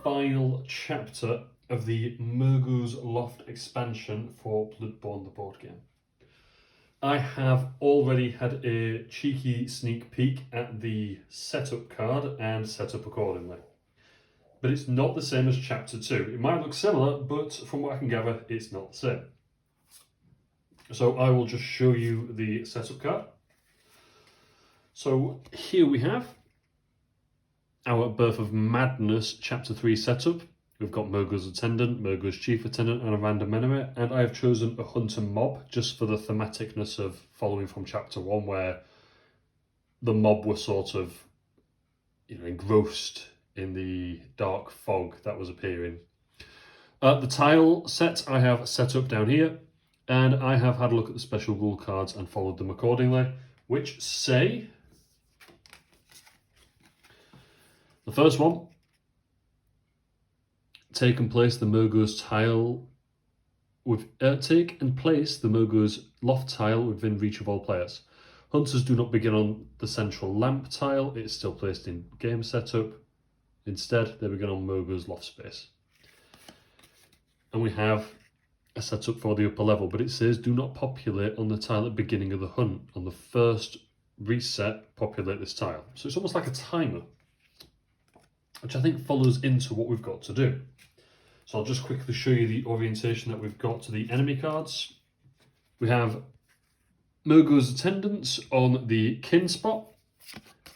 final chapter of the Mergo's Loft expansion for Bloodborne the board game. I have already had a cheeky sneak peek at the setup card and set up accordingly. But it's not the same as chapter 2. It might look similar, but from what I can gather, it's not the same. So I will just show you the setup card. So here we have our Birth of Madness Chapter 3 setup. We've got Mergo's Attendant, Mergo's Chief Attendant, and a random enemy. And I have chosen a Hunter Mob just for the thematicness of following from Chapter 1, where the mob were sort of, engrossed in the dark fog that was appearing. The tile set I have set up down here, and I have had a look at the special rule cards and followed them accordingly, which say... The first one, take and place the Mergo's Loft tile within reach of all players. Hunters do not begin on the central lamp tile, it is still placed in game setup. Instead, they begin on Mergo's Loft space. And we have a setup for the upper level, but it says do not populate on the tile at the beginning of the hunt. On the first reset, populate this tile. So it's almost like a timer, which I think follows into what we've got to do. So I'll just quickly show you the orientation that we've got to the enemy cards. We have Mergo's Attendants on the kin spot.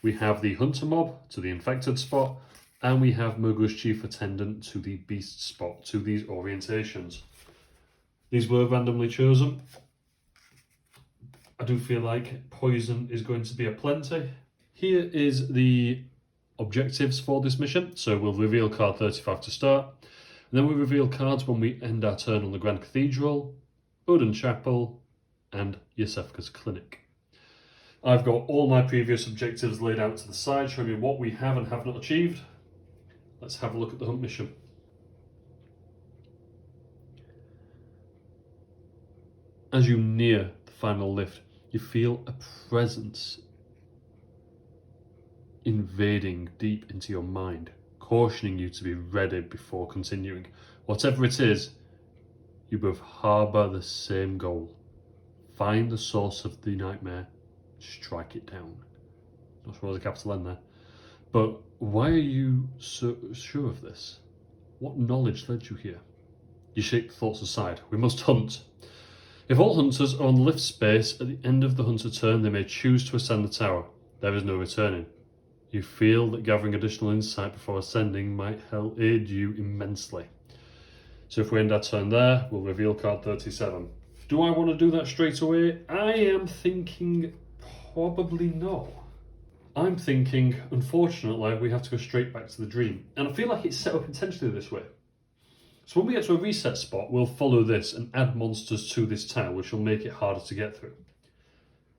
We have the Hunter Mob to the infected spot. And we have Mergo's Chief Attendant to the beast spot, to these orientations. These were randomly chosen. I do feel like poison is going to be aplenty. Here is the objectives for this mission. So we'll reveal card 35 to start, and then we reveal cards when we end our turn on the Grand Cathedral, Odin Chapel, and Yosefka's Clinic. I've got all my previous objectives laid out to the side, showing me what we have and have not achieved. Let's have a look at the hunt mission. As you near the final lift, you feel a presence invading deep into your mind, cautioning you to be ready before continuing. Whatever it is, you both harbour the same goal. Find the source of the nightmare, strike it down. Not sure there's a capital N there. But why are you so sure of this? What knowledge led you here? You shake the thoughts aside. We must hunt. If all hunters are on the lift space, at the end of the hunter turn, they may choose to ascend the tower. There is no returning. You feel that gathering additional insight before ascending might aid you immensely. So if we end our turn there, we'll reveal card 37. Do I want to do that straight away? I am thinking probably no. I'm thinking, unfortunately, we have to go straight back to the dream. And I feel like it's set up intentionally this way. So when we get to a reset spot, we'll follow this and add monsters to this tower, which will make it harder to get through.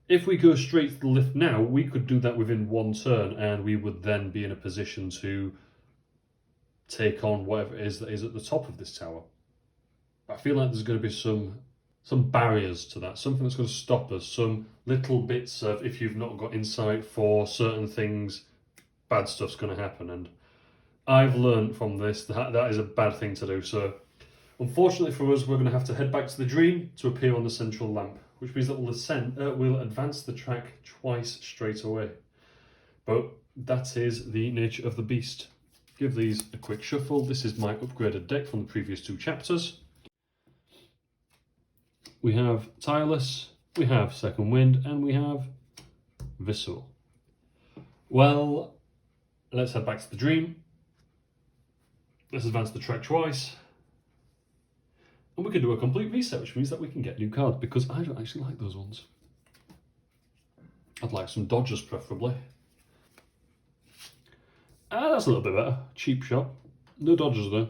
If we go straight to the lift now, we could do that within one turn, and we would then be in a position to take on whatever it is that is at the top of this tower. I feel like there's going to be some barriers to that, something that's going to stop us, some little bits of, if you've not got insight for certain things, bad stuff's going to happen. And I've learned from this that that is a bad thing to do. So unfortunately for us, we're going to have to head back to the dream to appear on the central lamp, which means that we'll advance the track twice straight away. But that is the nature of the beast. Give these a quick shuffle. This is my upgraded deck from the previous two chapters. We have Tireless, we have Second Wind, and we have Visceral. Well, let's head back to the dream. Let's advance the track twice. And we can do a complete reset, which means that we can get new cards, because I don't actually like those ones. I'd like some dodgers, preferably. That's a little bit better. Cheap shot. No dodgers, though.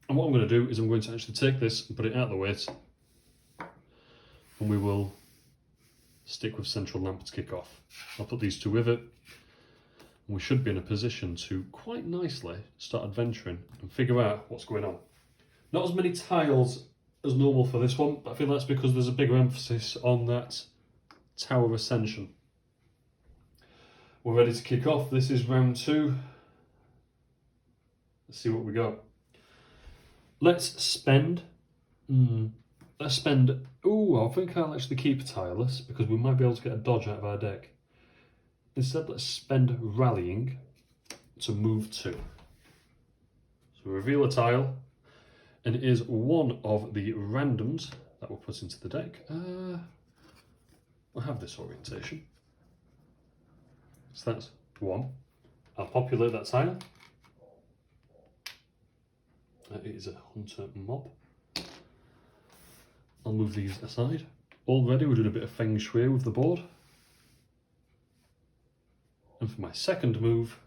And what I'm going to do is I'm going to actually take this and put it out of the way. And we will stick with Central Lamp to kick off. I'll put these two with it. And we should be in a position to quite nicely start adventuring and figure out what's going on. Not as many tiles as normal for this one, but I feel that's because there's a bigger emphasis on that tower ascension. We're ready to kick off. This is round 2. Let's see what we got. Let's spend. Let's spend. Ooh, I think I'll actually keep Tireless because we might be able to get a dodge out of our deck. Instead, let's spend Rallying to move 2. So reveal a tile, and it is one of the randoms that we'll put into the deck. We'll have this orientation. So that's 1. I'll populate that tile. It is a hunter mob. I'll move these aside. Already we're doing a bit of feng shui with the board. And for my second move,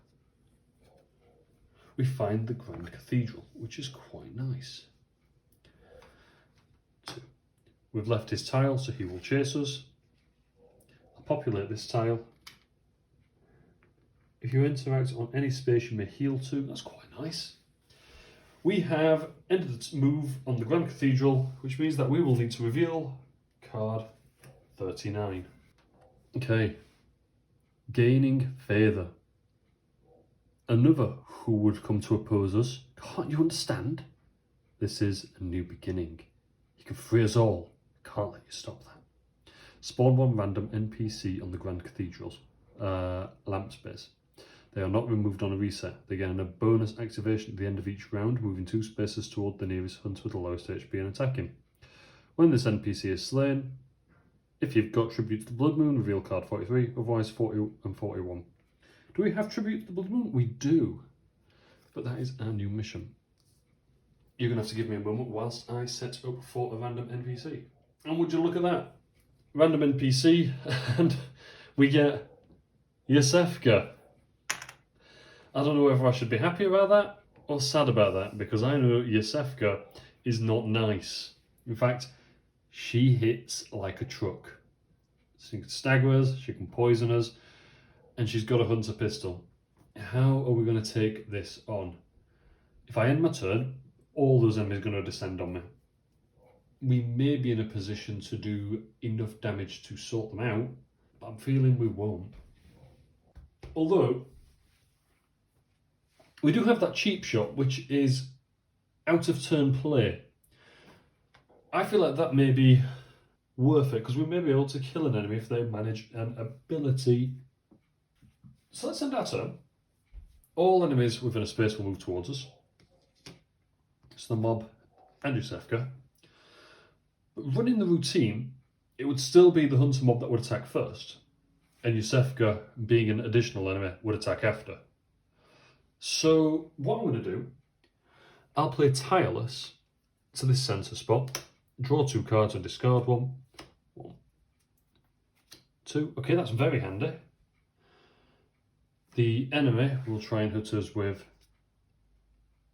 we find the Grand Cathedral, which is quite nice. 2. We've left his tile, so he will chase us. I'll populate this tile. If you interact on any space, you may heal 2. That's quite nice. We have ended the move on the Grand Cathedral, which means that we will need to reveal card 39. Okay. Gaining favour. Another who would come to oppose us. Can't you understand? This is a new beginning. You can free us all. Can't let you stop that. Spawn 1 random NPC on the Grand Cathedral's lamp space. They are not removed on a reset. They gain a bonus activation at the end of each round, moving 2 spaces toward the nearest hunter with the lowest HP and attacking. When this NPC is slain, if you've got Tribute to the Blood Moon, reveal card 43, otherwise 40 and 41. Do we have Tribute to the Blood Moon? We do. But that is our new mission. You're going to have to give me a moment whilst I set up for a random NPC. And would you look at that? Random NPC, and we get Yosefka. I don't know whether I should be happy about that or sad about that, because I know Yosefka is not nice. In fact, she hits like a truck. She can stagger us, she can poison us, and she's got a hunter pistol. How are we going to take this on? If I end my turn, all those enemies are going to descend on me. We may be in a position to do enough damage to sort them out, but I'm feeling we won't. Although, we do have that cheap shot, which is out of turn play. I feel like that may be worth it, because we may be able to kill an enemy if they manage an ability. So let's end our turn. All enemies within a space will move towards us. So the mob and Yosefka. But running the routine, it would still be the hunter mob that would attack first, and Yosefka, being an additional enemy, would attack after. So what I'm going to do, I'll play Tireless to this centre spot, draw 2 cards and discard 1. 1, 2. Okay, that's very handy. The enemy will try and hit us with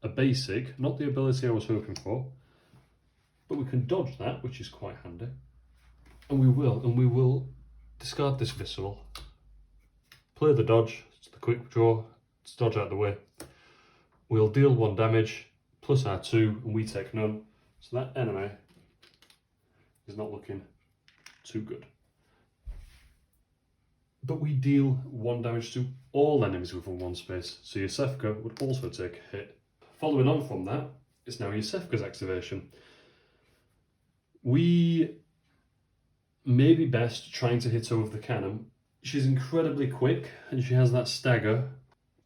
a basic, not the ability I was hoping for, but we can dodge that, which is quite handy. And we will discard this visceral, play the dodge, it's the quick draw, let's dodge out of the way. We'll deal 1 damage, plus our 2, and we take none. So that enemy is not looking too good. But we deal 1 damage to all enemies within 1 space, so Yosefka would also take a hit. Following on from that, it's now Yosefka's activation. We may be best trying to hit her with the cannon. She's incredibly quick and she has that stagger,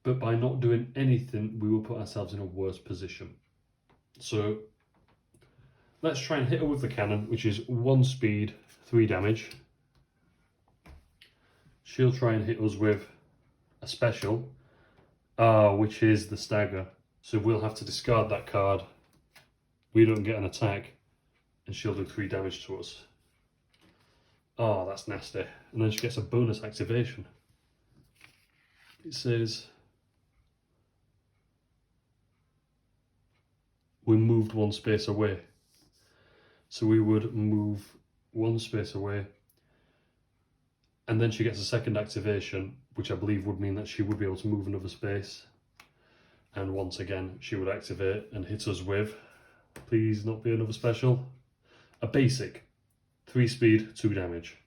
but by not doing anything, we will put ourselves in a worse position. So let's try and hit her with the cannon, which is 1 speed, 3 damage. She'll try and hit us with a special, which is the stagger. So we'll have to discard that card. We don't get an attack, and she'll do 3 damage to us. Oh, that's nasty. And then she gets a bonus activation. It says we moved 1 space away. So we would move 1 space away, and then she gets a second activation, which I believe would mean that she would be able to move another space. And once again, she would activate and hit us with, please not be another special, a basic, 3 speed, 2 damage.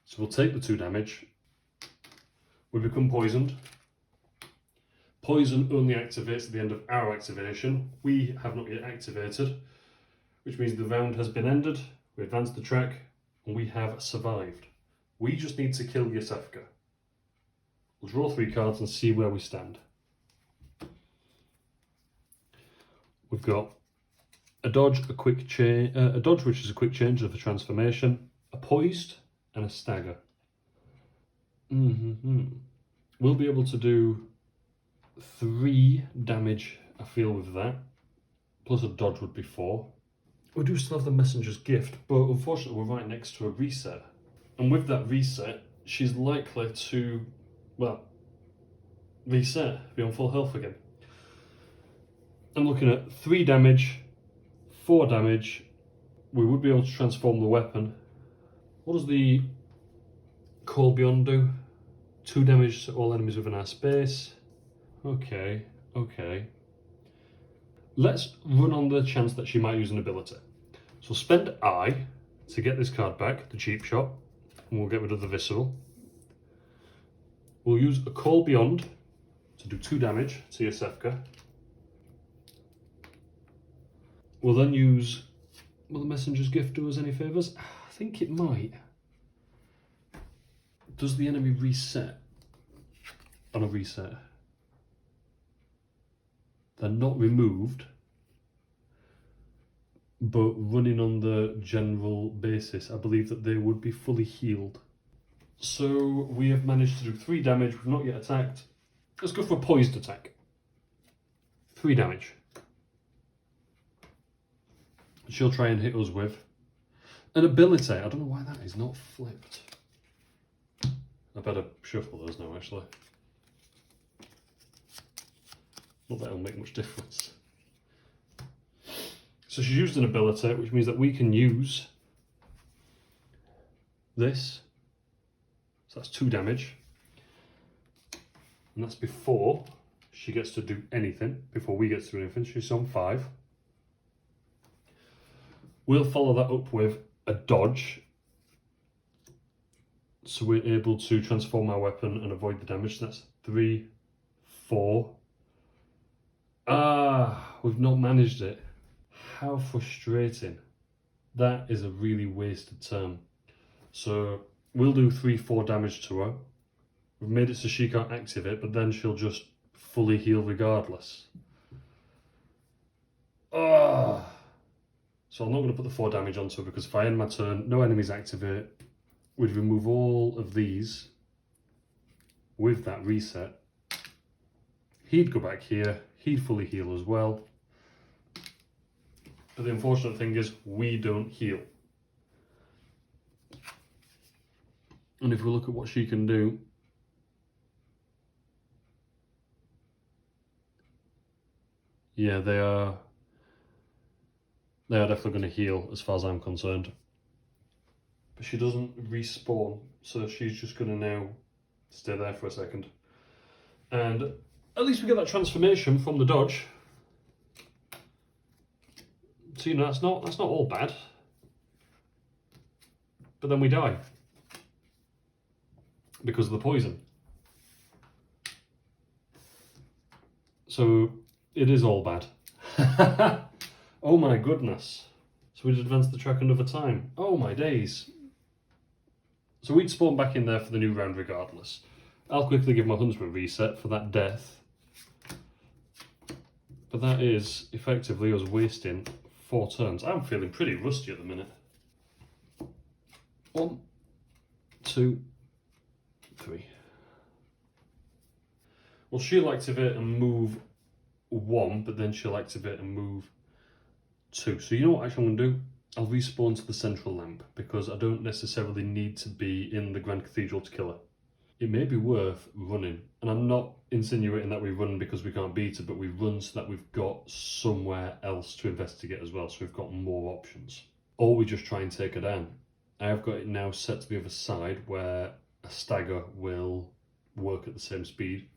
So we'll take the 2 damage, we become poisoned, Poison only activates at the end of our activation. We have not yet activated, which means the round has been ended. We advanced the track and we have survived. We just need to kill Yosefka. We'll draw 3 cards and see where we stand. We've got a dodge, a dodge which is a quick change of a transformation, a poised, and a stagger. We'll be able to do 3 damage, I feel, with that. Plus a dodge would be 4. We do still have the Messenger's Gift, but unfortunately we're right next to a reset. And with that reset, she's likely to, well, reset, be on full health again. I'm looking at 3 damage, 4 damage. We would be able to transform the weapon. What does the Call Beyond do? 2 damage to all enemies within our space. Okay. Let's run on the chance that she might use an ability. So spend I to get this card back, the cheap shot, and we'll get rid of the Visceral. We'll use a Call Beyond to do 2 damage to Yosefka. We'll then use, will the Messenger's Gift do us any favours? I think it might. Does the enemy reset on a reset? They're not removed, but running on the general basis, I believe that they would be fully healed. So we have managed to do 3 damage. We've not yet attacked. Let's go for a poised attack. 3 damage. She'll try and hit us with an ability. I don't know why that is not flipped. I better shuffle those now, actually. Not that it'll make much difference. So she's used an ability, which means that we can use this. So that's 2 damage. And that's before she gets to do anything, before we get to do anything. She's on 5. We'll follow that up with a dodge. So we're able to transform our weapon and avoid the damage. So that's 3, 4. We've not managed it. How frustrating. That is a really wasted turn. So we'll do 3, 4 damage to her. We've made it so she can't activate, but then she'll just fully heal regardless. So I'm not going to put the 4 damage onto her, because if I end my turn, no enemies activate, we'd remove all of these with that reset. He'd go back here, he'd fully heal as well. But the unfortunate thing is, we don't heal. And if we look at what she can do, yeah, they are definitely going to heal as far as I'm concerned. But she doesn't respawn, so she's just going to now stay there for a second. And at least we get that transformation from the dodge. So, you know, that's not all bad. But then we die. Because of the poison. So, it is all bad. Oh my goodness. So we'd advance the track another time. Oh my days. So we'd spawn back in there for the new round regardless. I'll quickly give my huntsman a reset for that death. But that is effectively us wasting 4 turns. I'm feeling pretty rusty at the minute. 1, 2, 3. Well, she'll activate and move 1, but then she'll activate and move 2. So you know what actually I'm going to do? I'll respawn to the central lamp, because I don't necessarily need to be in the Grand Cathedral to kill her. It may be worth running, and I'm not insinuating that we run because we can't beat her, but we run so that we've got somewhere else to investigate as well, so we've got more options. Or we just try and take her down. I have got it now set to the other side where a stagger will work at the same speed,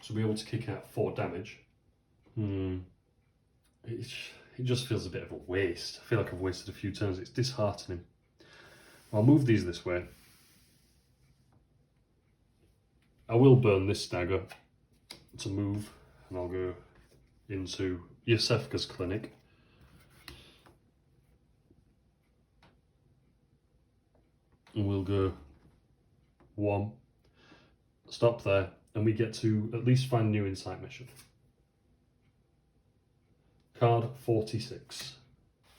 so we'll be able to kick out 4 damage. It just feels a bit of a waste. I feel like I've wasted a few turns. It's disheartening. I'll move these this way. I will burn this stagger to move and I'll go into Yosefka's clinic. And we'll go 1, stop there, and we get to at least find new insight mission. Card 46.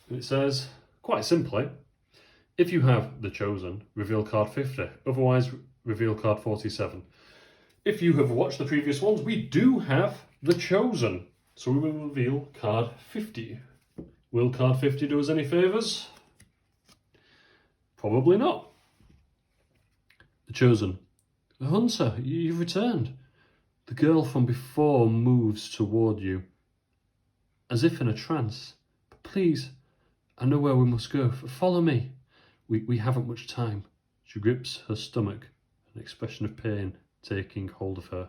And it says, quite simply, if you have the Chosen, reveal card 50, otherwise reveal card 47. If you have watched the previous ones, we do have the Chosen, so we will reveal card 50. Will card 50 do us any favours? Probably not. The Chosen. The Hunter, you've returned. The girl from before moves toward you, as if in a trance. But please, I know where we must go. Follow me. We haven't much time. She grips her stomach, an expression of pain taking hold of her.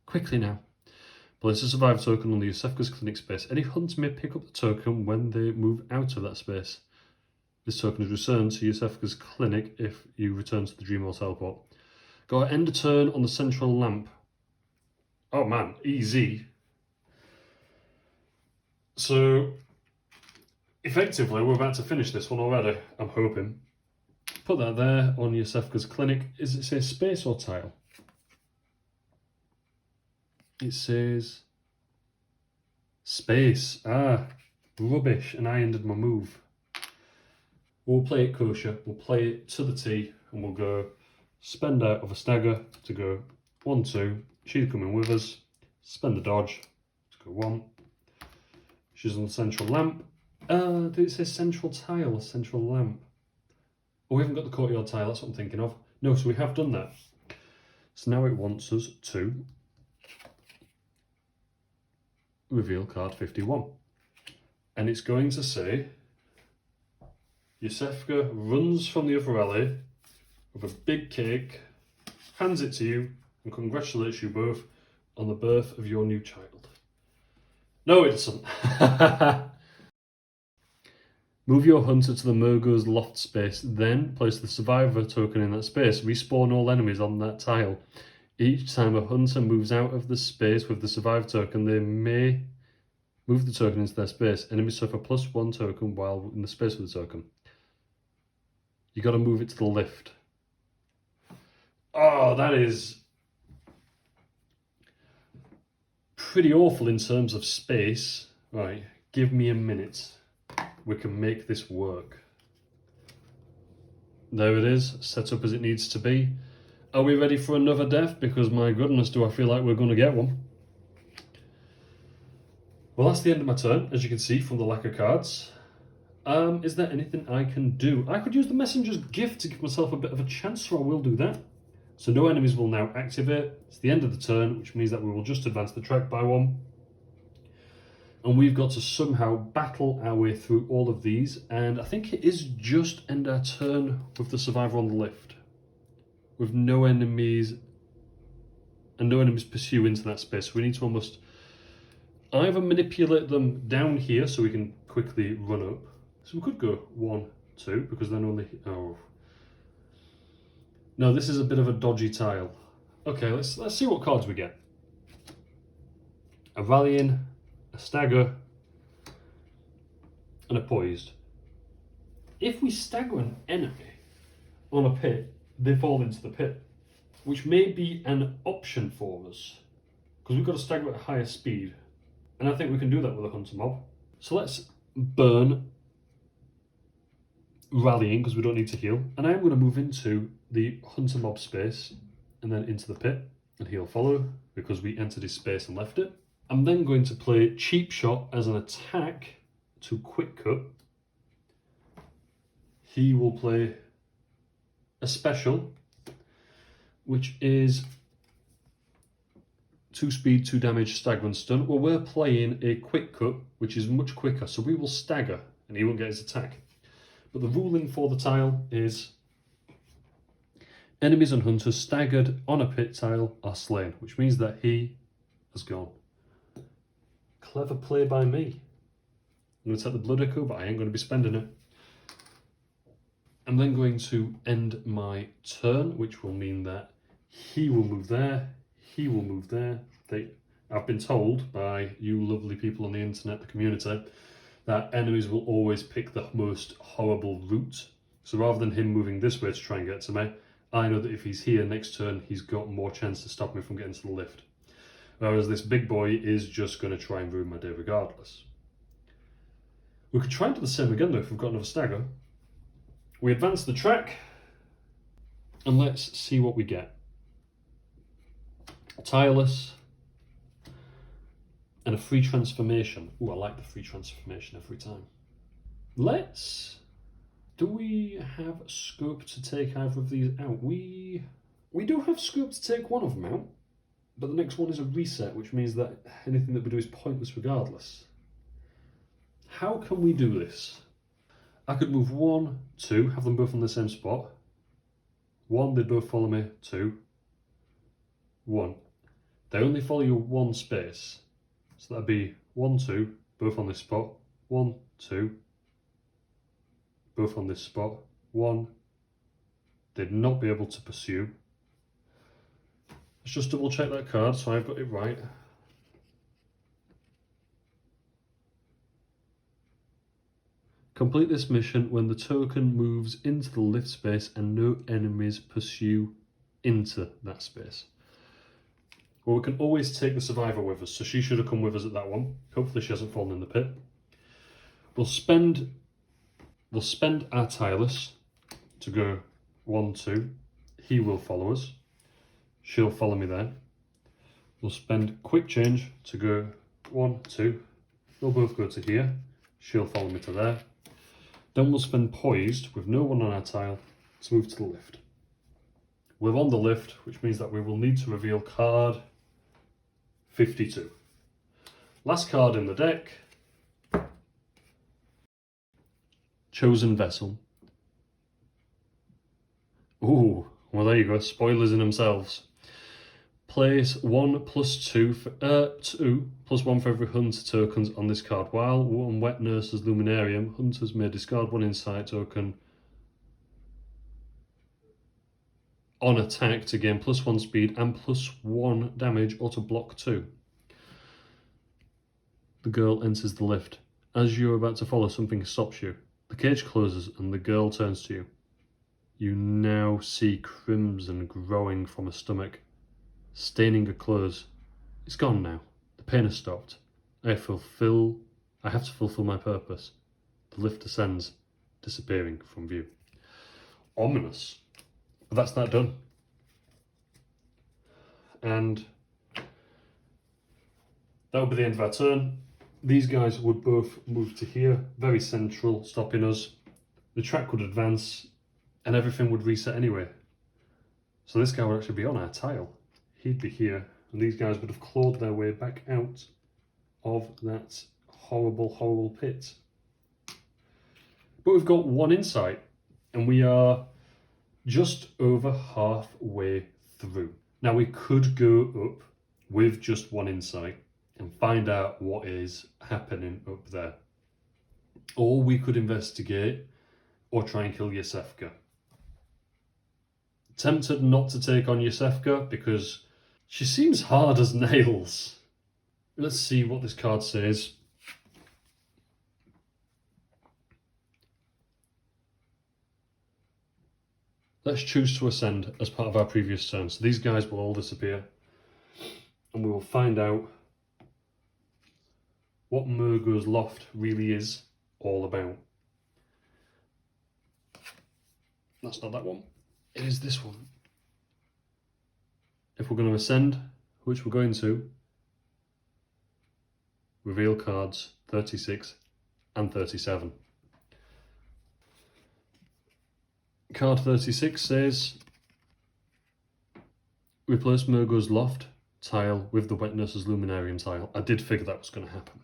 Quickly now. Place a survivor token on the Yosefka's clinic space. Any hunter may pick up the token when they move out of that space. This token is returned to Yosefka's clinic if you return to the Dream or Teleport. Go end a turn on the central lamp. Oh man, easy. So, effectively, we're about to finish this one already, I'm hoping. Put that there on Yosefka's clinic. Does it say space or tile? It says space. Ah, rubbish, and I ended my move. We'll play it kosher, we'll play it to the T, and we'll go spend out of a stagger to go 1, 2. She's coming with us. Spend the dodge. Let's go 1. She's on the central lamp. Did it say central tile or central lamp? Oh, we haven't got the courtyard tile, that's what I'm thinking of. No, so we have done that. So now it wants us to reveal card 51. And it's going to say, Yosefka runs from the other alley with a big cake, hands it to you, and congratulates you both on the birth of your new child. No, it doesn't. Move your hunter to the Mergo's Loft space, then place the survivor token in that space. Respawn all enemies on that tile. Each time a hunter moves out of the space with the survivor token, they may move the token into their space. Enemies suffer +1 token while in the space with the token. You got to move it to the left. Oh, that is pretty awful in terms of space. Right, give me a minute. We can make this work. There it is, set up as it needs to be. Are we ready for another death? Because my goodness, do I feel like we're going to get one. Well, that's the end of my turn, as you can see from the lack of cards. Is there anything I can do? I could use the Messenger's Gift to give myself a bit of a chance, so I will do that. So no enemies will now activate. It's the end of the turn, which means that we will just advance the track by 1. And we've got to somehow battle our way through all of these. And I think it is just end our turn with the survivor on the lift. With no enemies, and no enemies pursue into that space. So we need to almost either manipulate them down here so we can quickly run up. So we could go 1, 2, because then only, oh. No, this is a bit of a dodgy tile. Okay, let's see what cards we get. A rallying, a stagger, and a poised. If we stagger an enemy on a pit, they fall into the pit, which may be an option for us, because we've got to stagger at a higher speed, and I think we can do that with a hunter mob. So let's burn rallying, because we don't need to heal, and I'm going to move into the hunter mob space, and then into the pit, and he'll follow, because we entered his space and left it. I'm then going to play Cheap Shot as an attack to Quick Cut. He will play a special, which is 2 speed, 2 damage, stagger and stun. Well, we're playing a Quick Cut, which is much quicker, so we will stagger, and he won't get his attack. But the ruling for the tile is enemies and hunters staggered on a pit tile are slain, which means that he has gone. Clever play by me. I'm going to take the Blood Echo, but I ain't going to be spending it. I'm then going to end my turn, which will mean that he will move there, he will move there. I've been told by you lovely people on the internet, the community, that enemies will always pick the most horrible route. So rather than him moving this way to try and get to me, I know that if he's here next turn, he's got more chance to stop me from getting to the lift. Whereas this big boy is just going to try and ruin my day regardless. We could try and do the same again though if we've got another stagger. We advance the track, and let's see what we get. Tireless, and a free transformation. Ooh, I like the free transformation every time. Do we have scope to take either of these out? We do have scope to take one of them out, but the next one is a reset, which means that anything that we do is pointless regardless. How can we do this? I could move 1, 2, have them both on the same spot. 1, they'd both follow me. 2, 1. They only follow you one space. So that'd be 1, 2, both on this spot. 1, 2, both on this spot. 1, they'd not be able to pursue. Let's just double check that card so I've got it right. Complete this mission when the token moves into the lift space and no enemies pursue into that space. Well, we can always take the survivor with us, so she should have come with us at that one. Hopefully she hasn't fallen in the pit. We'll spend our tireless to go 1, 2. He will follow us. She'll follow me there. We'll spend quick change to go 1, 2. They'll both go to here. She'll follow me to there. Then we'll spend poised with no one on our tile to move to the lift. We're on the lift, which means that we will need to reveal card 52. Last card in the deck. Chosen Vessel. Ooh, well there you go, spoilers in themselves. Place 1 plus 2 for 2 plus 1 for every hunter tokens on this card. While on Wet Nurse's Luminarium, hunters may discard 1 insight token on attack to gain +1 speed and +1 damage or to block 2. The girl enters the lift. As you're about to follow, something stops you. The cage closes and the girl turns to you. You now see crimson growing from her stomach, staining her clothes. It's gone now. The pain has stopped. I have to fulfill my purpose. The lift descends, disappearing from view. Ominous. But that's that done. And that would be the end of our turn. These guys would both move to here, very central, stopping us. The track would advance and everything would reset anyway. So this guy would actually be on our tile. He'd be here, and these guys would have clawed their way back out of that horrible, horrible pit. But we've got 1 insight, and we are just over halfway through. Now we could go up with just 1 insight and find out what is happening up there. Or we could investigate or try and kill Yosefka. Tempted not to take on Yosefka because she seems hard as nails. Let's see what this card says. Let's choose to ascend as part of our previous turn. So these guys will all disappear. And we will find out what Mergo's Loft really is all about. That's not that one. It is this one. If we're going to ascend, which we're going to, reveal cards 36 and 37. Card 36 says, replace Mergo's Loft tile with the Wet Nurse's Luminarium tile. I did figure that was going to happen.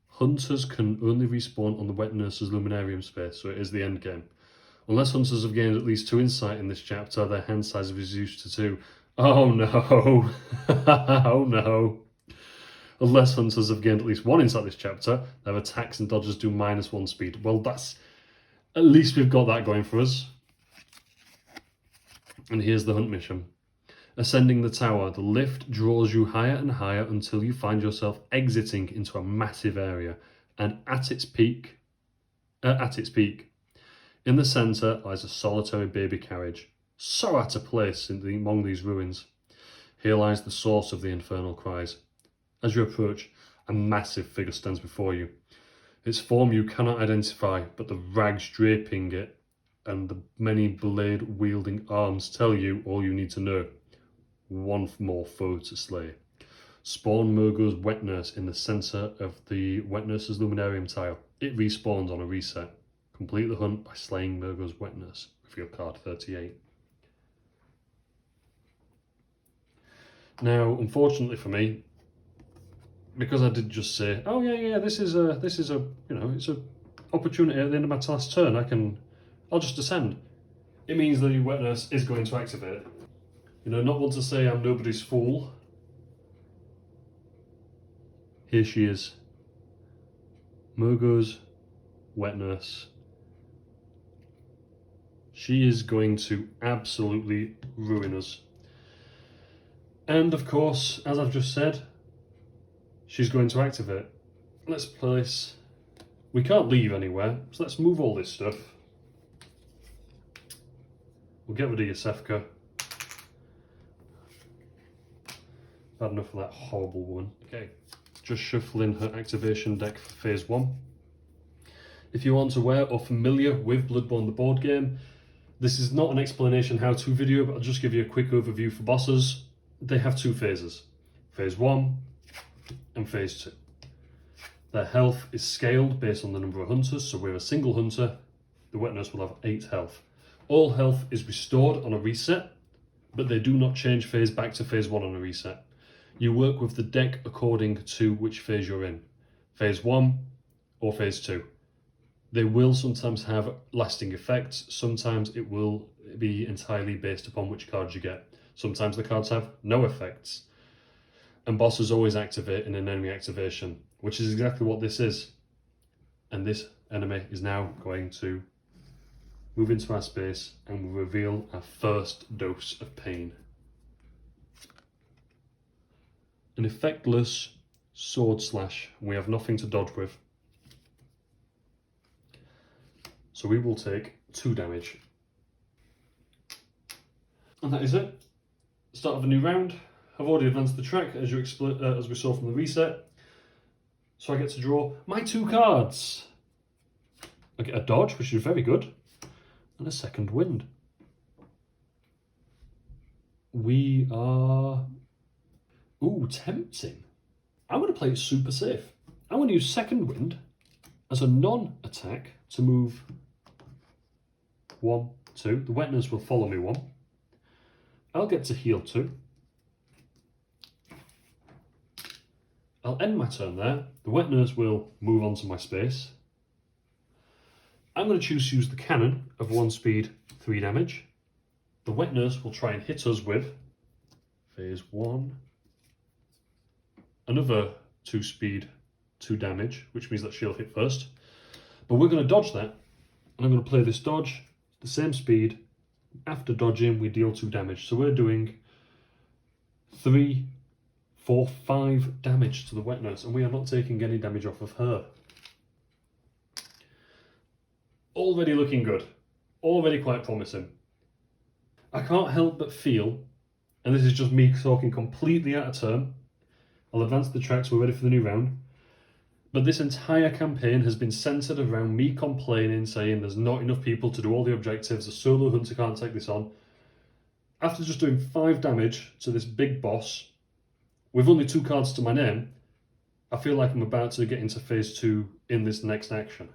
Hunters can only respawn on the Wet Nurse's Luminarium space, so it is the end game. Unless hunters have gained at least 2 insight in this chapter, their hand size is reduced to 2. Oh no! Oh no! Unless hunters have gained at least 1 insight this chapter, their attacks and dodges do -1 speed. Well, that's... at least we've got that going for us. And here's the hunt mission. Ascending the tower, the lift draws you higher and higher until you find yourself exiting into a massive area, and at its peak, in the centre lies a solitary baby carriage, so out of place among these ruins. Here lies the source of the infernal cries. As you approach, a massive figure stands before you. Its form you cannot identify, but the rags draping it and the many blade-wielding arms tell you all you need to know. One more foe to slay. Spawn Mergo's wet nurse in the centre of the wet nurse's luminarium tile. It respawns on a reset. Complete the hunt by slaying Mergo's wet nurse with your card 38. Now, unfortunately for me, because I did just say, oh yeah, this is a it's a opportunity at the end of my last turn. I'll just descend. It means the wet nurse is going to activate. Not want to say I'm nobody's fool. Here she is. Mergo's wet nurse. She is going to absolutely ruin us. And of course, as I've just said, she's going to activate. Let's place... We can't leave anywhere, so let's move all this stuff. We'll get rid of Yosefka. Bad enough of that horrible one. Okay, just shuffling her activation deck for phase 1. If you aren't aware or familiar with Bloodborne the board game, this is not an explanation how-to video, but I'll just give you a quick overview for bosses. They have 2 phases, phase 1 and phase 2. Their health is scaled based on the number of hunters, so we're a single hunter, the wet nurse will have 8 health. All health is restored on a reset, but they do not change phase back to phase 1 on a reset. You work with the deck according to which phase you're in, phase 1 or phase 2. They will sometimes have lasting effects, sometimes it will be entirely based upon which cards you get. Sometimes the cards have no effects. And bosses always activate in an enemy activation, which is exactly what this is. And this enemy is now going to move into our space and will reveal our first dose of pain. An effectless sword slash. We have nothing to dodge with. So we will take 2 damage. And that is it. Start of a new round. I've already advanced the track as we saw from the reset. So I get to draw my 2 cards. I get a dodge, which is very good, and a second wind. We are... Ooh, tempting. I'm going to play it super safe. I'm going to use second wind as a non-attack to move 1, 2. The wet nurse will follow me 1. I'll get to heal 2. I'll end my turn there. The wet nurse will move on to my space. I'm going to choose to use the cannon of 1 speed, 3 damage. The wet nurse will try and hit us with phase 1. Another 2 speed, 2 damage, which means that she'll hit first. But we're going to dodge that, and I'm going to play this dodge, the same speed. After dodging, we deal 2 damage. So we're doing 3, 4, 5 damage to the wet nurse, and we are not taking any damage off of her. Already looking good. Already quite promising. I can't help but feel, and this is just me talking completely out of turn, I'll advance the tracks, we're ready for the new round. But this entire campaign has been centred around me complaining, saying there's not enough people to do all the objectives, a solo hunter can't take this on. After just doing 5 damage to this big boss, with only 2 cards to my name, I feel like I'm about to get into phase 2 in this next action.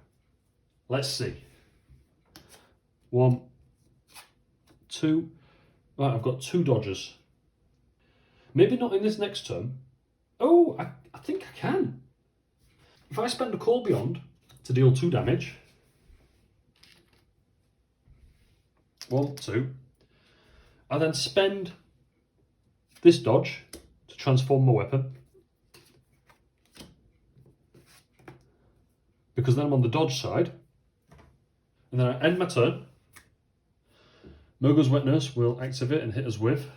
Let's see. 1, 2. Right, I've got 2 dodges. Maybe not in this next turn. Oh, I think I can. If I spend a Call Beyond to deal 2 damage, 1, 2, I then spend this dodge to transform my weapon, because then I'm on the dodge side, and then I end my turn. Mergo's Wet Nurse will activate and hit us with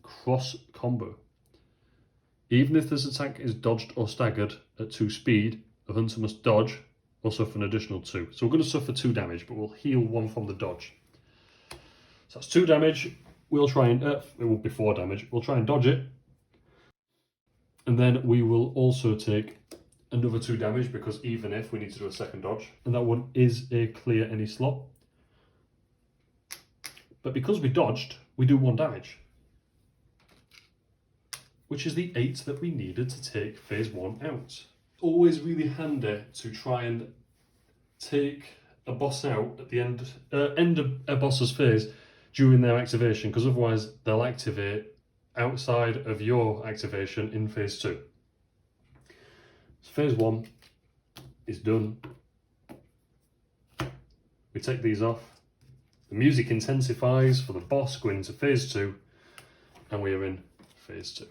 cross combo. Even if this attack is dodged or staggered at 2 speed, the hunter must dodge or suffer an additional 2. So we're going to suffer 2 damage, but we'll heal 1 from the dodge. So that's 2 damage. We'll try and, it will be 4 damage. We'll try and dodge it. And then we will also take another 2 damage, because even if we need to do a second dodge, and that one is a clear any slot. But because we dodged, we do 1 damage, which is the 8 that we needed to take phase 1 out. Always really handy to try and take a boss out at the end of a boss's phase during their activation, because otherwise they'll activate outside of your activation in phase 2. So phase 1 is done. We take these off. The music intensifies for the boss going into phase 2, and we are in phase 2.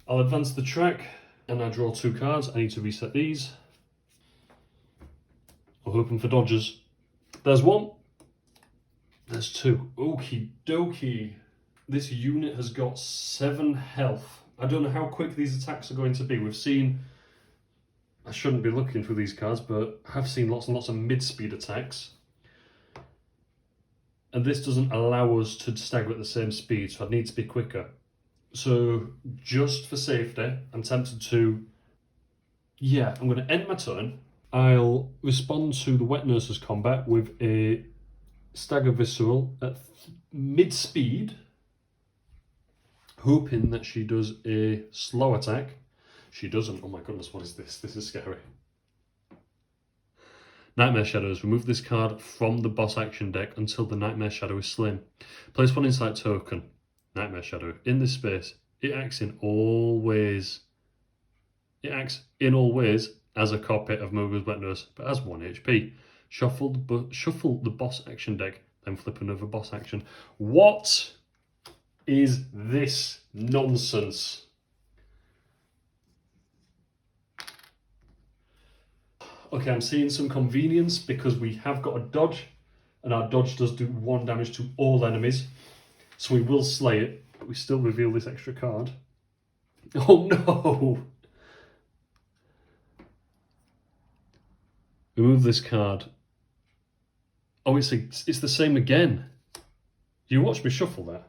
I'll advance the track and I draw 2 cards. I need to reset these. I'm hoping for dodges. There's 1. There's 2. Okie dokie. This unit has got 7 health. I don't know how quick these attacks are going to be. We've seen, I shouldn't be looking through these cards, but I have seen lots and lots of mid-speed attacks. And this doesn't allow us to stagger at the same speed, so I'd need to be quicker. So just for safety, I'm tempted to, I'm going to end my turn. I'll respond to the Wet Nurse's combat with a Stagger Visceral at mid-speed, hoping that she does a slow attack. She doesn't. Oh my goodness, what is this? This is scary. Nightmare Shadows. Remove this card from the boss action deck until the Nightmare Shadow is slain. Place 1 insight token. Nightmare Shadow. In this space, it acts in all ways. It acts in all ways as a copy of Mergo's Wet Nurse, but has 1 HP. Shuffle the boss action deck, then flip another boss action. What is this nonsense? Okay, I'm seeing some convenience because we have got a dodge, and our dodge does do 1 damage to all enemies. So we will slay it, but we still reveal this extra card. Oh no! Remove this card. Oh, it's the same again. You watch me shuffle that.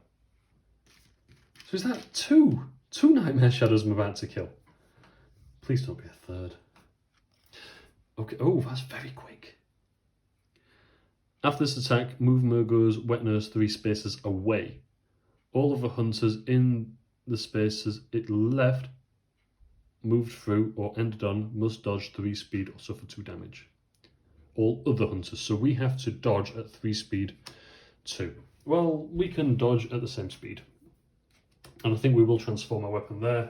So is that 2 Nightmare Shadows I'm about to kill? Please don't be a 3rd. Okay, oh, that's very quick. After this attack, move Mergo's Wet Nurse 3 spaces away. All of the hunters in the spaces it left, moved through, or ended on must dodge 3 speed or suffer 2 damage. All other hunters. So we have to dodge at 3 speed 2. Well, we can dodge at the same speed. And I think we will transform our weapon there.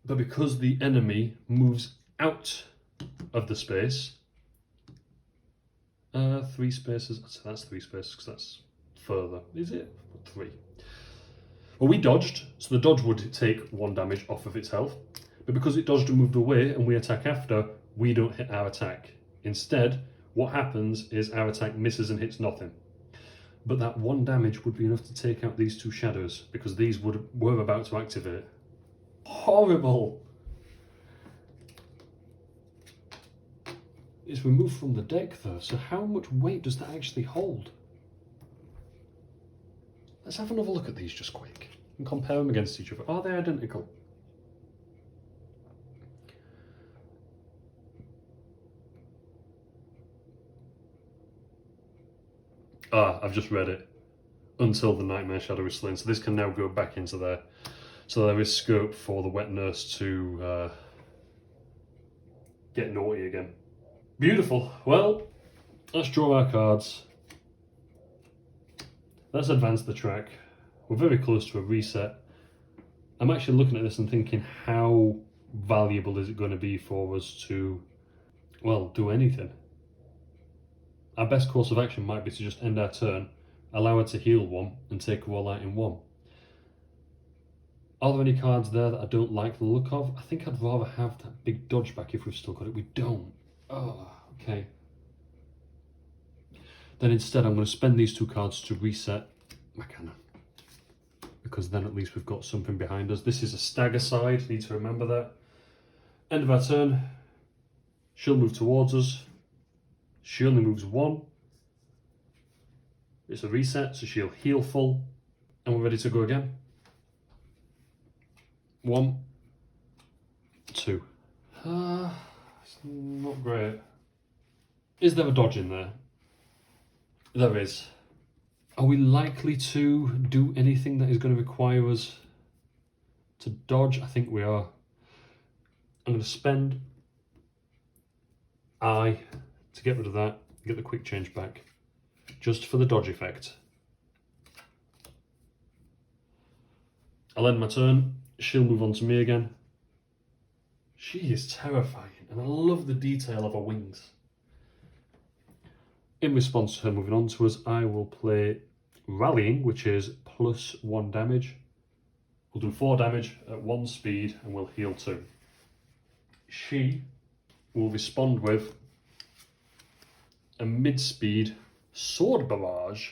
But because the enemy moves out of the space, 3 spaces, so that's 3 spaces because that's further, is it? 3. Well, we dodged, so the dodge would take 1 damage off of its health, but because it dodged and moved away and we attack after, we don't hit our attack. Instead, what happens is our attack misses and hits nothing. But that 1 damage would be enough to take out these 2 shadows, because these were about to activate. Horrible! It's removed from the deck though, so how much weight does that actually hold? Let's have another look at these just quick and compare them against each other. Are they identical? Ah, I've just read it. Until the Nightmare Shadow is slain. So this can now go back into there. So there is scope for the Wet Nurse to get naughty again. Beautiful. Well, let's draw our cards. Let's advance the track. We're very close to a reset. I'm actually looking at this and thinking, how valuable is it going to be for us to, well, do anything? Our best course of action might be to just end our turn, allow her to heal 1, and take her all out in 1. Are there any cards there that I don't like the look of? I think I'd rather have that big dodge back if we've still got it. We don't. Oh, okay. Then instead I'm going to spend these 2 cards to reset my cannon. because then at least we've got something behind us. This is a stagger side, need to remember that. End of our turn, she'll move towards us. She only moves 1. It's a reset, so she'll heal full, and we're ready to go again. 1, 2. It's not great. Is there a dodge in there? There is. Are we likely to do anything that is going to require us to dodge? I think we are. I'm going to spend I to get rid of that, get the quick change back, just for the dodge effect. I'll end my turn. She'll move on to me again. She is terrifying, and I love the detail of her wings. In response to her moving on to us, I will play Rallying, which is +1 damage. We'll do 4 damage at 1 speed, and we'll heal 2. She will respond with a mid-speed sword barrage.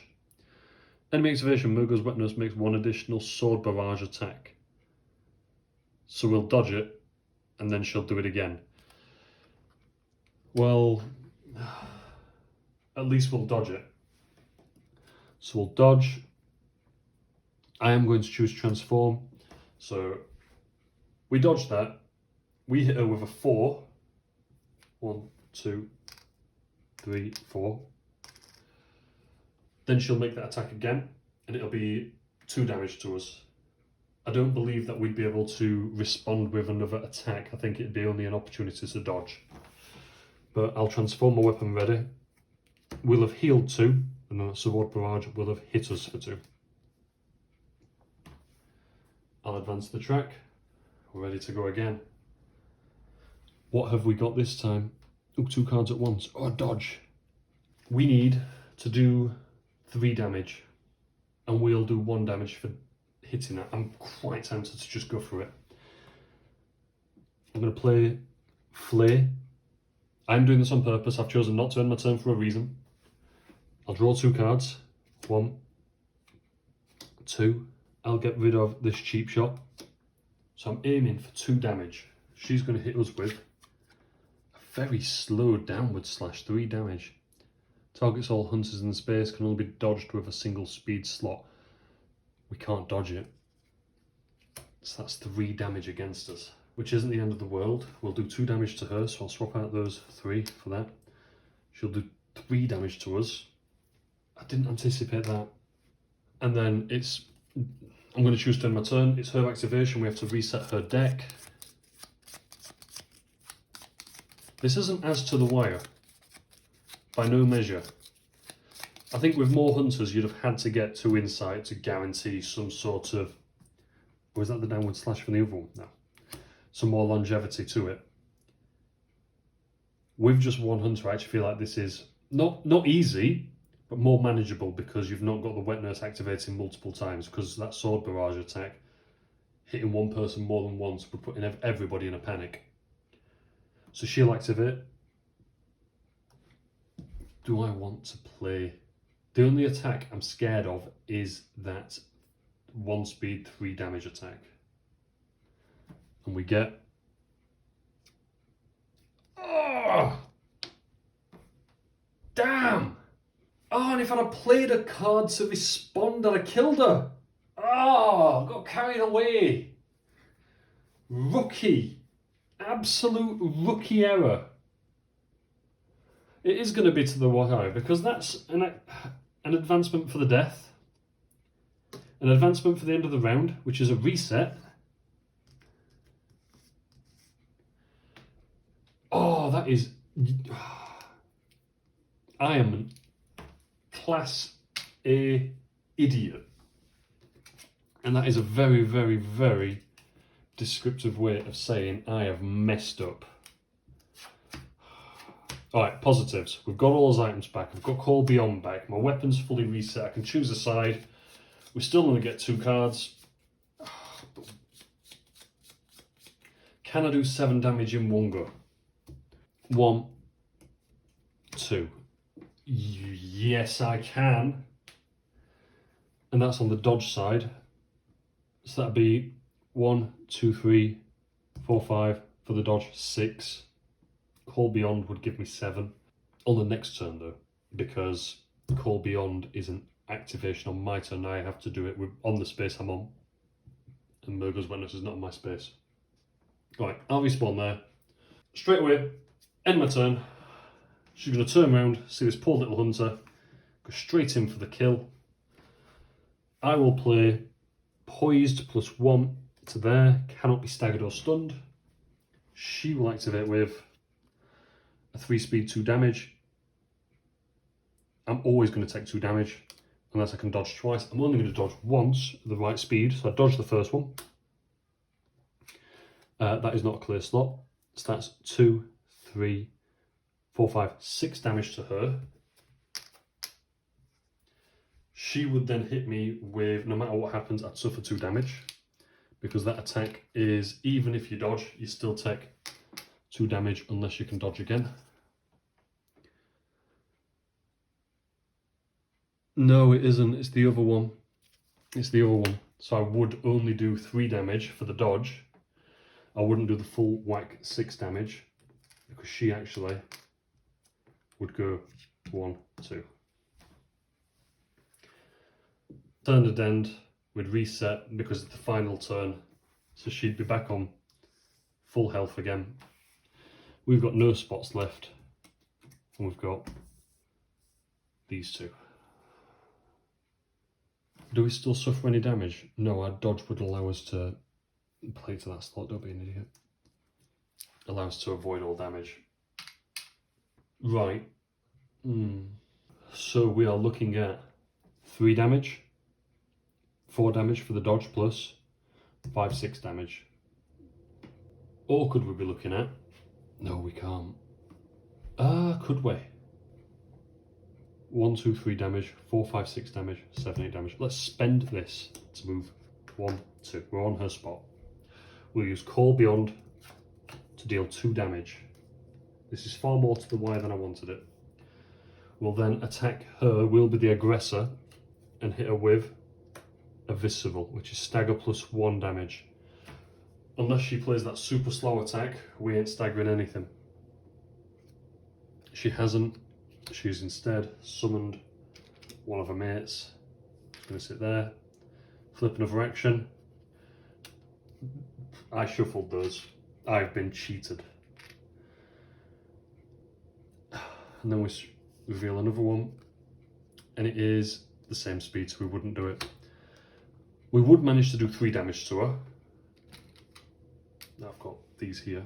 Enemy activation, Mergo's wet nurse makes 1 additional sword barrage attack. So we'll dodge it, and then she'll do it again. Well, at least we'll dodge it. So we'll dodge. I am going to choose transform. So we dodge that. We hit her with a 4. 1, 2, 3, 4. Then she'll make that attack again, and it'll be 2 damage to us. I don't believe that we'd be able to respond with another attack. I think it'd be only an opportunity to dodge. But I'll transform my weapon ready. We'll have healed 2, and the sword barrage will have hit us for 2. I'll advance the track. We're ready to go again. What have we got this time? Oh, 2 cards at once. Oh, dodge. We need to do 3 damage, and we'll do 1 damage for hitting that. I'm quite tempted to just go for it. I'm going to play Flay. I'm doing this on purpose. I've chosen not to end my turn for a reason. I'll draw 2 cards. 1, 2. I'll get rid of this cheap shot. So I'm aiming for 2 damage. She's going to hit us with a very slow downward slash, 3 damage. Targets all hunters in the space, can only be dodged with a single speed slot. We can't dodge it. So that's 3 damage against us, which isn't the end of the world. We'll do 2 damage to her, so I'll swap out those 3 for that. She'll do 3 damage to us. I didn't anticipate that. And then I'm going to choose to end my turn. It's her activation. We have to reset her deck. This isn't as to the wire, by no measure. I think with more hunters, you'd have had to get 2 insight to guarantee some sort of, or is that the downward slash from the other one? No. Some more longevity to it. With just 1 hunter, I actually feel like this is not easy, but more manageable because you've not got the wet nurse activating multiple times, because that sword barrage attack, hitting 1 person more than once, would put everybody in a panic. So she'll activate. Do I want to play? The only attack I'm scared of is that 1 speed, 3 damage attack. And we get... Oh! Damn! Oh, and if I'd have played a card to respond, I'd have killed her. Oh, got carried away. Rookie. Absolute rookie error. It is going to be to the wire, because that's an advancement for the death, an advancement for the end of the round, which is a reset. Oh, that is... I am class A idiot. And that is a very, very, very descriptive way of saying I have messed up. Alright, positives. We've got all those items back. I've got Call Beyond back. My weapon's fully reset. I can choose a side. We're still going to get 2 cards. Can I do 7 damage in one go? 1, 2. Yes, I can. And that's on the dodge side. So that'd be 1, 2, 3, 4, 5 for the dodge, 6. Call Beyond would give me 7. On the next turn though, because Call Beyond is an activation on my turn, I have to do it on the space I'm on. And Mergo's Witness is not on my space. Right, I'll respawn there. Straight away, end my turn. She's going to turn around, see this poor little hunter, go straight in for the kill. I will play Poised +1 to there, cannot be staggered or stunned. She will activate with a 3 speed, 2 damage. I'm always going to take 2 damage, unless I can dodge twice. I'm only going to dodge once at the right speed, so I dodge the first one. That is not a clear slot. So that's 2, 3, 4, 5, 6 damage to her. She would then hit me with, no matter what happens, I'd suffer 2 damage. Because that attack is, even if you dodge, you still take 2 damage unless you can dodge again. No, it isn't. It's the other one. It's the other one. So I would only do 3 damage for the dodge. I wouldn't do the full whack 6 damage. Because she actually would go 1, 2. Turn would end, we'd reset because it's the final turn. So she'd be back on full health again. We've got no spots left. And we've got these 2. Do we still suffer any damage? No, our dodge would allow us to play to that slot, don't be an idiot. Allow us to avoid all damage. Right. So we are looking at 3 damage, 4 damage for the dodge plus 5, 6 damage. Or could we be looking at? No, we can't. Could we? 1, 2, 3 damage, 4, 5, 6 damage, 7, 8 damage. Let's spend this to move 1, 2. We're on her spot. We'll use Call Beyond to deal 2 damage. This is far more to the wire than I wanted it. We'll then attack her, we'll be the aggressor, and hit her with a Visceral, which is stagger +1 damage. Unless she plays that super slow attack, we ain't staggering anything. She hasn't. She's instead summoned one of her mates. She's going to sit there. Flip another action. I shuffled those. I've been cheated. And then we reveal another one. And it is the same speed, so we wouldn't do it. We would manage to do 3 damage to her. I've got these here.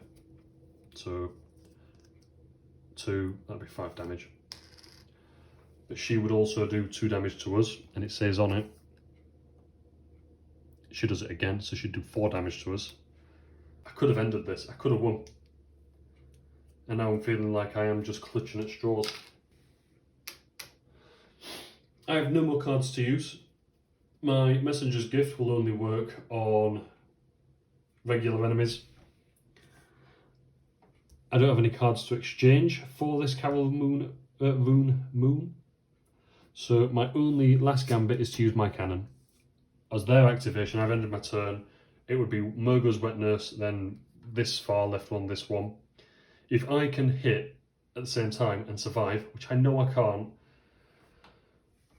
So 2, that'd be 5 damage. But she would also do 2 damage to us, and it says on it, she does it again, so she'd do 4 damage to us. I could have ended this, I could have won. And now I'm feeling like I am just clutching at straws. I have no more cards to use. My Messenger's Gift will only work on regular enemies. I don't have any cards to exchange for this Carol Rune Moon. So my only last gambit is to use my cannon. As their activation, I've ended my turn. It would be Mergo's Wet Nurse, then this far left one, this one. If I can hit at the same time and survive, which I know I can't,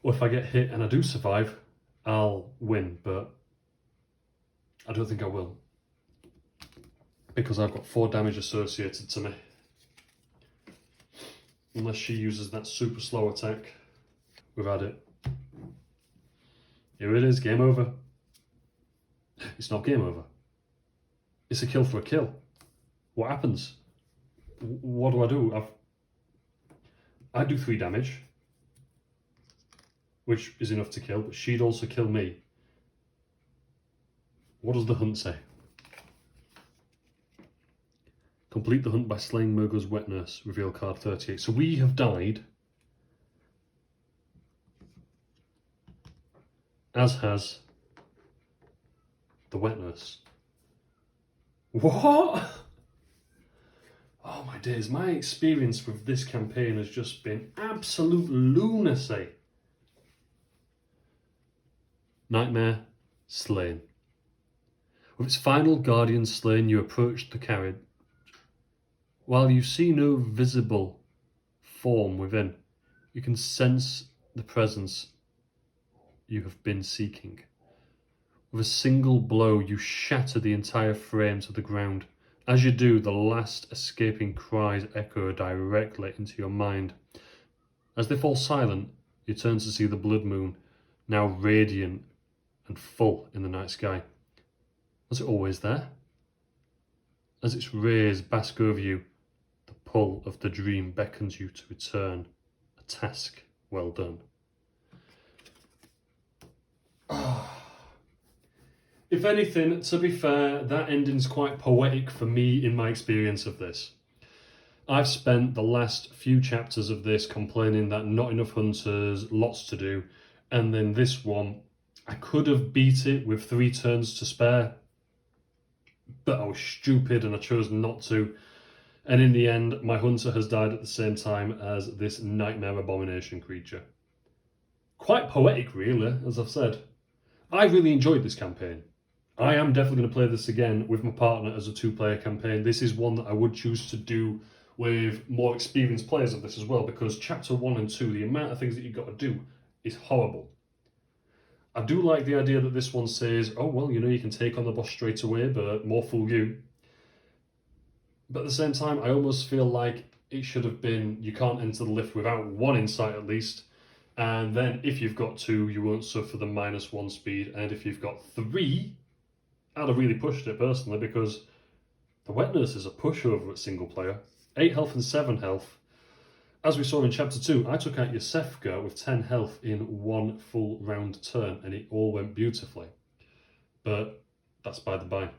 or if I get hit and I do survive, I'll win, but I don't think I will. Because I've got 4 damage associated to me. Unless she uses that super slow attack. We've had it. Here it is, game over. It's not game over. It's a kill for a kill. What happens? What do? I do 3 damage, which is enough to kill, but she'd also kill me. What does the hunt say? Complete the hunt by slaying Mergo's Wet Nurse. Reveal card 38. So we have died. As has the Wet Nurse. What? Oh my days, my experience with this campaign has just been absolute lunacy. Nightmare slain. With its final guardian slain, you approach the carriage. While you see no visible form within, you can sense the presence you have been seeking. With a single blow, you shatter the entire frame to the ground. As you do, the last escaping cries echo directly into your mind. As they fall silent, you turn to see the blood moon, now radiant and full in the night sky. Was it always there? As its rays bask over you, the pull of the dream beckons you to return. A task well done. If anything, to be fair, that ending's quite poetic for me in my experience of this. I've spent the last few chapters of this complaining that not enough hunters, lots to do, and then this one, I could have beat it with 3 turns to spare, but I was stupid and I chose not to. And in the end, my hunter has died at the same time as this nightmare abomination creature. Quite poetic, really, as I've said. I really enjoyed this campaign. I am definitely going to play this again with my partner as a 2-player campaign. This is one that I would choose to do with more experienced players of this as well, because chapter 1 and 2, the amount of things that you've got to do is horrible. I do like the idea that this one says, oh, well, you know, you can take on the boss straight away, but more fool you. But at the same time, I almost feel like it should have been, you can't enter the lift without 1 insight at least. And then if you've got 2, you won't suffer the -1 speed. And if you've got 3, I'd have really pushed it personally, because the Wet Nurse is a pushover at single player. 8 health and 7 health. As we saw in chapter 2, I took out Yosefka with 10 health in 1 full round turn, and it all went beautifully. But that's by the by.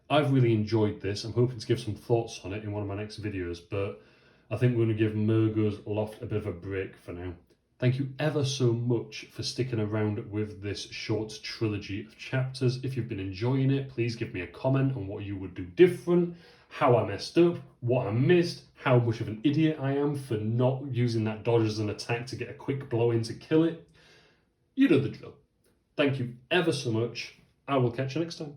I've really enjoyed this. I'm hoping to give some thoughts on it in one of my next videos, but I think we're going to give Mergo's Loft a bit of a break for now. Thank you ever so much for sticking around with this short trilogy of chapters. If you've been enjoying it, please give me a comment on what you would do different, how I messed up, what I missed, how much of an idiot I am for not using that dodge as an attack to get a quick blow in to kill it. You know the drill. Thank you ever so much. I will catch you next time.